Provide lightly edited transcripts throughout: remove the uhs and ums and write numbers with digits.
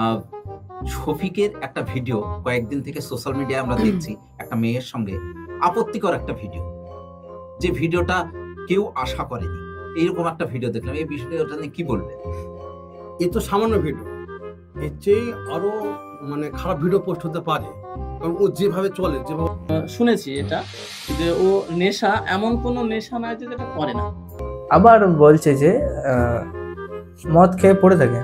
আহ, শফিকের একটা ভিডিও কয়েকদিন থেকে সোশ্যাল মিডিয়ায় আমরা দেখছি, একটা মেয়ের সঙ্গে আপত্তিকর একটা ভিডিও, যে ভিডিওটা কেউ আশা করেনি, এইরকম একটা ভিডিও দেখলাম। এই বিষয়টা নিয়ে কি বলবেন? এ তো সামান্য ভিডিও, এর চেয়ে আরো খারাপ ভিডিও পোস্ট হতে পারে, কারণ ও যেভাবে চলে, যেভাবে শুনেছি এটা, যে ও নেশা এমন কোনো নেশা নয় যে যেটা করে না। আবার বলছে যে মদ খেয়ে পড়ে থাকে।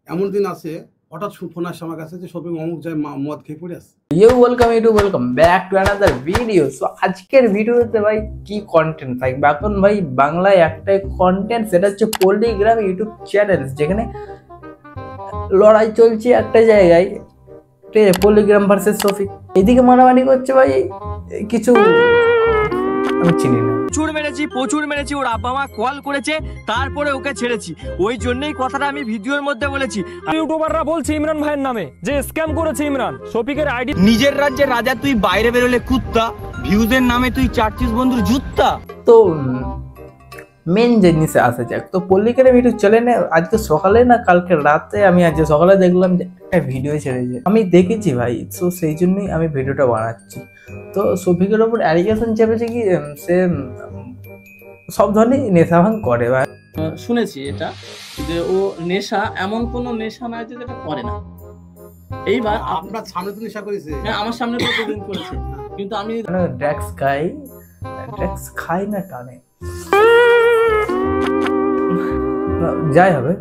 এমন দিন আছে হঠাৎ ফোন আসে আমার কাছে যে শপিং অমুক যায় মদ খেয়ে পড়ে আসে। Welcome back to another video. So আজকের ভিডিওতে ভাই কি কন্টেন্ট থাকবে? এখন ভাই বাংলায় একটাই কন্টেন্ট, সেটা হচ্ছে পল্লিগ্রাম ইউটিউব চ্যানেল, যেখানে লড়াই চলছে একটা জায়গায়, ঠিক আছে, পল্লিগ্রাম ভার্সেস শফিক। এদিকে মারামারি করছে ভাই, কিছু আমি চিনি না। প্রচুর মেরেছি, ওর আব্বা মা কল করেছে, তারপরে ওকে ছেড়েছি। ওই জন্যই কথাটা আমি ভিডিওর মধ্যে বলেছি। ইউটিউবাররা বলছে ইমরান ভাইয়ের নামে যে স্ক্যাম করেছে ইমরান, শফিকের আইডি। নিজের রাজ্যের রাজা তুই, বাইরে বেরোলে কুত্তা, ভিউজের নামে তুই চাচ্ছিস বন্ধুর জুত্তা। তো মেন জিনিসে আসা যাক। তো পল্লিগ্রাম ইউটিউব চ্যানেলে আজকে সকালে না কালকে রাতে, আমি আজকে সকালে দেখলাম যে একটা ভিডিও ছেড়েছে, আমি দেখেছি ভাই। তো সেই জন্যই আমি ভিডিওটা বানাচ্ছি। তো শফিকের ওপর অ্যালিগেশন চেপেছে কি সে সব ধরনের নেশা ভাঙ করে ভাই। শুনেছি এটা, যে ও নেশা এমন কোনো নেশা নয় যে যেটা করে না। এইবার আপনার সামনে তো নেশা করেছে। হ্যাঁ, আমার সামনে তো দুদিন করেছে, কিন্তু আমি ড্রাগস খাই না টানে, যাই হবে,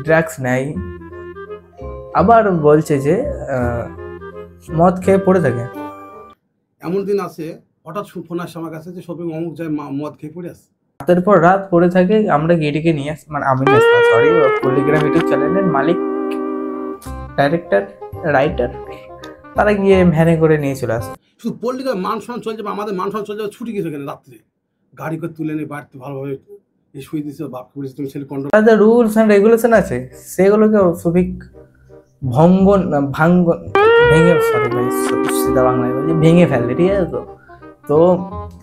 ড্রাগস নেয়। আবার বলছে যে মদ খেয়ে পড়ে থাকে। এমন দিন আছে হঠাৎ ফোন আসে আমার কাছে যে শপিং অমুক যায় মদ খেয়ে পড়ে আসে। রাতের পর রাত পড়ে থাকে, আমরা গেটিকে নিয়ে আসি, আমি সরি, পল্লিগ্রাম ইউটিউব চ্যানেলের মালিক, ডাইরেক্টর, রাইটার, তারা গিয়ে ভ্যানে করে নিয়ে চলে আসে। শুধু পল্লিগ্রাম মান সম্মান চলে যাবে, আমাদের মান সম্মান চলে যাবে, ছুটি গেছে এখানে রাত্রে গাড়ি করে তুলে নিয়ে বাড়িতে ভালোভাবে শুয়ে দিচ্ছে, বাপ করেছে, তুমি ছেলে কন্ট্রোল। তাদের রুলস অ্যান্ড রেগুলেশন আছে, সেগুলোকে শফিক ভেঙে ফেলে, ঠিক আছে। তো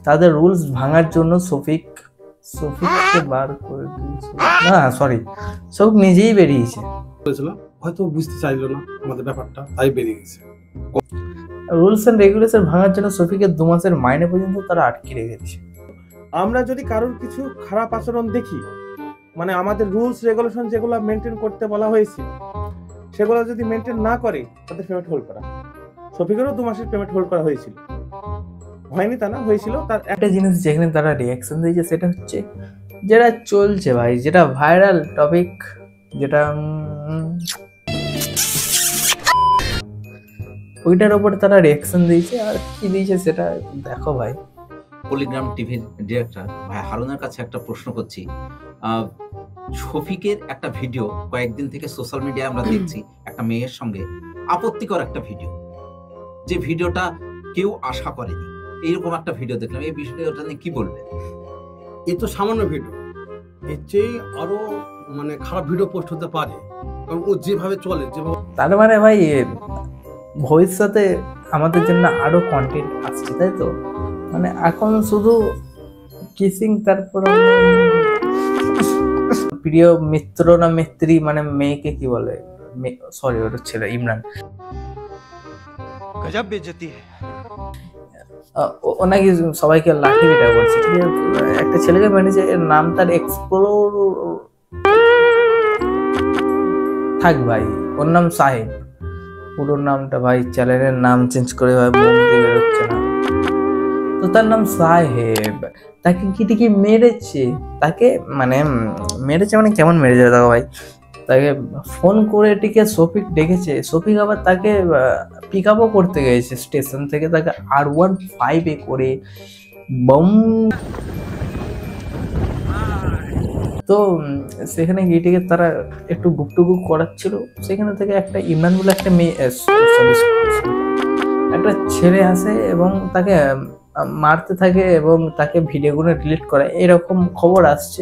তাদের রুলস ভাঙার জন্য শফিককে বার করে দিয়েছে, না সরি, শফিক নিজেই বেরিয়েছে। হয়তো বুঝতে চাইলো না আমাদের ব্যাপারটা, তাই বেরিয়ে গেছে। রুলস এন্ড রেগুলেশন ভাঙার জন্য শফিকের 2 মাসের মাইনে পর্যন্ত তারা আটকে রেখেছে। আমরা যদি কারোর কিছু খারাপ আচরণ দেখি, আমাদের রুলস রেগুলেশন যেগুলো মেনটেন করতে বলা হয়েছে, সেগুলো যদি মেনটেন না করে, তাদের পেমেন্ট হোল্ড করা। শফিকেরও 2 মাসের পেমেন্ট হোল্ড করা হয়েছিল, হয়নি তা না, হয়েছিল। তার একটা জিনিস যেখানে তারা রিয়াকশন দিয়েছে, সেটা হচ্ছে যেটা চলছে ভাই, যেটা ভাইরাল টপিক, যেটা ওইটার উপর তারা রিয়াকশন দিয়েছে। আর কি দিয়েছে সেটা দেখো ভাই। পল্লিগ্রাম টিভির ডিরেক্টর ভাই হারুনের কাছে একটা প্রশ্ন করছি। শফিকের একটা ভিডিও কয়েকদিন থেকে সোশ্যাল মিডিয়ায় আমরা দেখছি, একটা মেয়ের সঙ্গে আপত্তিকর একটা ভিডিও, যে ভিডিওটা কেউ আশা করেনি, এইরকম একটা ভিডিও দেখলাম। এই বিষয়টা নিয়ে কি বলবেন? এ তো সামান্য ভিডিও, এর চেয়ে আরো খারাপ ভিডিও পোস্ট হতে পারে, কারণ ও যেভাবে চলে, যেভাবে। তার ভাই ভবিষ্যতে আমাদের জন্য আরো কন্টেন্ট আসছে, তাই তো? এখন শুধু কিসিং, তারপর প্রিয় মিত্র না মিত্রী, মেয়েকে কি বলে, সরি ওটা ছেলে, ইমরান, গজব বেইজ্জতি ও নাকি সবাইকে লাঠি পেটা করছে, ঠিক আছে। একটা ছেলেকে মেরেছে, এর নাম তার এক্সপ্লোর থাক ভাই, ওর নাম সাহেব, পুরো নামটা ভাই চ্যানেলের নাম চেঞ্জ করে ভাই মুখ দিয়ে বেরোচ্ছে না। তো তার নাম সাহেব, তাকে কি মেরেছে, তাকে মেরেছে, কেমন মেরেছে দেখো ভাই। তাকে ফোন করে শফিক ডেকেছে, শফিক আবার তাকে পিক আপও করতে গেছে স্টেশন থেকে, তাকে R15 করে বম। তো সেখানে গিয়ে তারা একটু গুপটুকু করাচ্ছিল, সেখানে থেকে একটা ইমরান বলে একটা মেয়ে, একটা ছেলে আসে এবং তাকে মারতে থাকে এবং তাকে ভিডিওগুলো ডিলিট করে, এরকম খবর আসছে।